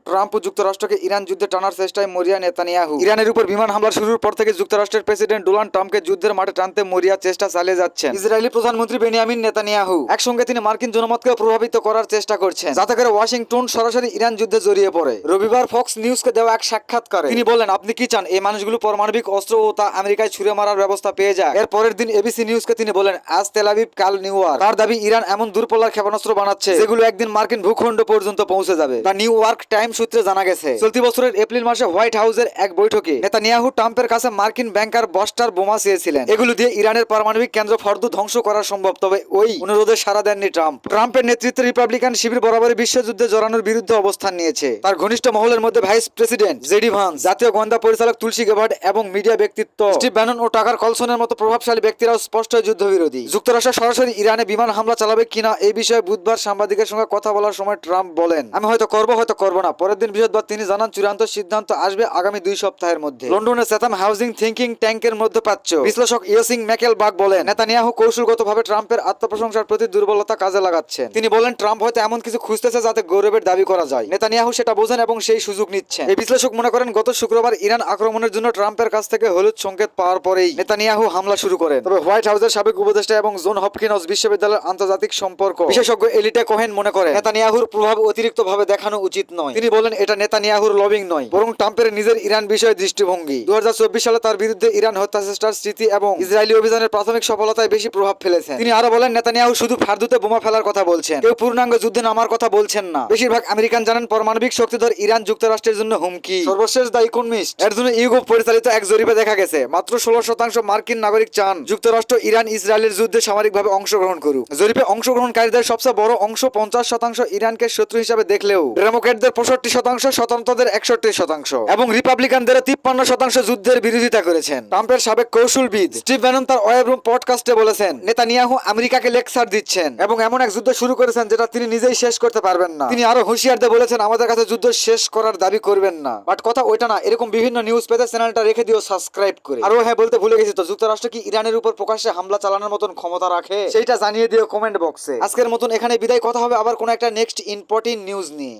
Trump ও যুক্তরাষ্ট্রকে Iran যুদ্ধে টানার চেষ্টায় মরিয়া নেতানিয়াহু। ইরানের উপর বিমান হামলা শুরুর পর থেকে যুক্তরাষ্ট্রের প্রেসিডেন্ট ডোনাল্ড ট্রাম্পকে যুদ্ধের মাঠে টানতে মরিয়া চেষ্টা চালিয়ে যাচ্ছেন ইসরায়েলি প্রধানমন্ত্রী বেনিয়ামিন নেতানিয়াহু। একসঙ্গে তিনি মার্কিন জনমতকে প্রভাবিত করার চেষ্টা করছেন যাতে করে ওয়াশিংটন সরাসরি ইরান যুদ্ধে জড়িয়ে পড়ে। রবিবার ফক্স নিউজকে দেওয়া এক সাক্ষাৎকারে তিনি বলেন, আপনি কি চান এই মানুষগুলো পারমাণবিক অস্ত্র ও তা আমেরিকায় ছুড়ে মারার ব্যবস্থা পেয়ে যায়? এর পরের দিন এবিসি নিউজকে তিনি বলেন, আজ তেল আবিব কাল নিউ ইয়র্ক। তার দাবি ইরান এমন দূরপাল্লার ক্ষেপণাস্ত্র বানাচ্ছে যেগুলো একদিন মার্কিন ভূখণ্ড পর্যন্ত পৌঁছে যাবে। দ্য নিউ ইয়র্ক টাইম সূত্রে জানা গেছে, চলতি বছরের এপ্রিল মাসে হোয়াইট হাউসের এক বৈঠকে নেতানিয়াহু ট্রাম্পের কাছে মার্কিন ব্যাংকার বস্টার বোমা চেয়েছিলেন। এগুলো দিয়ে ইরানের পারমাণবিক কেন্দ্র ফর্দু ধ্বংস করা সম্ভব, তবে ওই অনুরোধে সাড়া দেননি ট্রাম্প। ট্রাম্পের নেতৃত্বে রিপাবলিকান শিবির বরাবরই বিশ্বযুদ্ধে জড়ানোর বিরুদ্ধে অবস্থান নিয়েছে। তার ঘনিষ্ঠ মহলের মধ্যে ভাইস প্রেসিডেন্ট জেডি ভান্স, জাতীয় গোয়েন্দা পরিচালক তুলসী গেবার্ড এবং মিডিয়া ব্যক্তিত্ব স্টিভ ব্যানন ও টাকার কলসনের মতো প্রভাবশালী ব্যক্তিরাও স্পষ্ট যুদ্ধবিরোধী। যুক্তরাষ্ট্র সরাসরি ইরানে বিমান হামলা চালাবে কিনা এই বিষয়ে বুধবার সাংবাদিকের সঙ্গে কথা বলার সময় ট্রাম্প বলেন, আমি হয়তো করব হয়তো করব না। পরের দিন বৃহস্পতিবার তিনি জানান, চূড়ান্ত সিদ্ধান্ত আসবে আগামী 2 সপ্তাহের মধ্যে। লন্ডনের স্যাথাম হাউজিং থিংকিং ট্যাঙ্কের মধ্যপ্রাচ্য বিশ্লেষক ইয়োসিং ম্যাকেলবাগ বলেন, নেতানিয়াহু কৌশলগতভাবে ট্রাম্পের আত্মপ্রশংসার প্রতি দুর্বলতা কাজে লাগাচ্ছেন। তিনি বলেন, ট্রাম্প হয়তো এমন কিছু খুঁজতেছে যাতে গৌরবের দাবি করা যায়। নেতানিয়াহু সেটা বোঝেন এবং সেই সুযোগ নিচ্ছেন। এই বিশ্লেষক মনে করেন, গত শুক্রবার ইরান আক্রমণের জন্য ট্রাম্পের কাছ থেকে হলুদ সংকেত পাওয়ার পরেই নেতানিয়াহু হামলা শুরু করেন। তবে হোয়াইট হাউসের সাবেক উপদেষ্টা এবং জন হপকিন্স বিশ্ববিদ্যালয়ের আন্তর্জাতিক সম্পর্ক বিশেষজ্ঞ এলিটা কোহেন মনে করেন, নেতানিয়াহুর প্রভাব অতিরিক্তভাবে দেখানো উচিত নয়। তিনি বলেন, এটা নেতানিয়াহুর লবিং নয়, বরং ট্রাম্পের নিজের ইরান বিষয়ে দৃষ্টিভঙ্গি। 2024 সালে তার বিরুদ্ধে ইরান হত্যা চেষ্টার স্মৃতি এবং ইসরায়েলি অভিযানের প্রাথমিক সফলতায় বেশি প্রভাব ফেলেছেন। তিনি আরো বলেন, নেতানিয়াহু শুধু ফার্দুতে বোমা ফেলার কথা বলছেন, কেউ পূর্ণাঙ্গ যুদ্ধে নামার কথা বলছেন না। বেশিরভাগ আমেরিকান জানেন পারমাণবিক শক্তিধর ইরান যুক্তরাষ্ট্রের জন্য হুমকি। সর্বশেষ দ্য ইকোনমিস্ট এর জন্য ইউগোভ পরিচালিত এক জরিপে দেখা গেছে, মাত্র 16% মার্কিন নাগরিক চান যুক্তরাষ্ট্র ইরান ইসরায়েলের যুদ্ধে সামরিকভাবে অংশগ্রহণ করুক। জরিপে অংশগ্রহণকারীদের সবচেয়ে বড় অংশ 50% ইরানকে শত্রু হিসাবে দেখলেও ডেমোক্র্যাটদের 65%, স্বতন্ত্রদের 61% এবং রিপাবলিকানদের 53% যুদ্ধের বিরোধিতা করেছেন। ট্রাম্পের সাবেক কৌশলবিদ স্টিভ ব্যানন তার ওয়েব রুম পডকাস্টে বলেছেন, নেতানিয়াহু আমেরিকাকে লেকচার দিচ্ছেন এবং এমন এক যুদ্ধ শুরু করেছেন যেটা তিনি নিজেই শেষ করতে পারবেন না। তিনি আরো হুঁশিয়ার দিয়ে বলেছেন, আমাদের কাছে যুদ্ধ শেষ করার দাবি করবেন না। বাট কথা ওইটা না, এরকম বিভিন্ন নিউজ পেতে চ্যানেলটা রেখে দিও সাবস্ক্রাইব করে। আরো হ্যাঁ, বলতে ভুলে গেছি তো, যুক্তরাষ্ট্র কি ইরানের উপর প্রকাশ্যে হামলা চালানোর মতন ক্ষমতা রাখে? সেইটা জানিয়ে দিও কমেন্ট বক্সে। আজকের মতন এখানে বিদায়, কথা হবে আবার কোন একটা নেক্সট ইম্পর্টেন্ট নিউজ নিয়ে।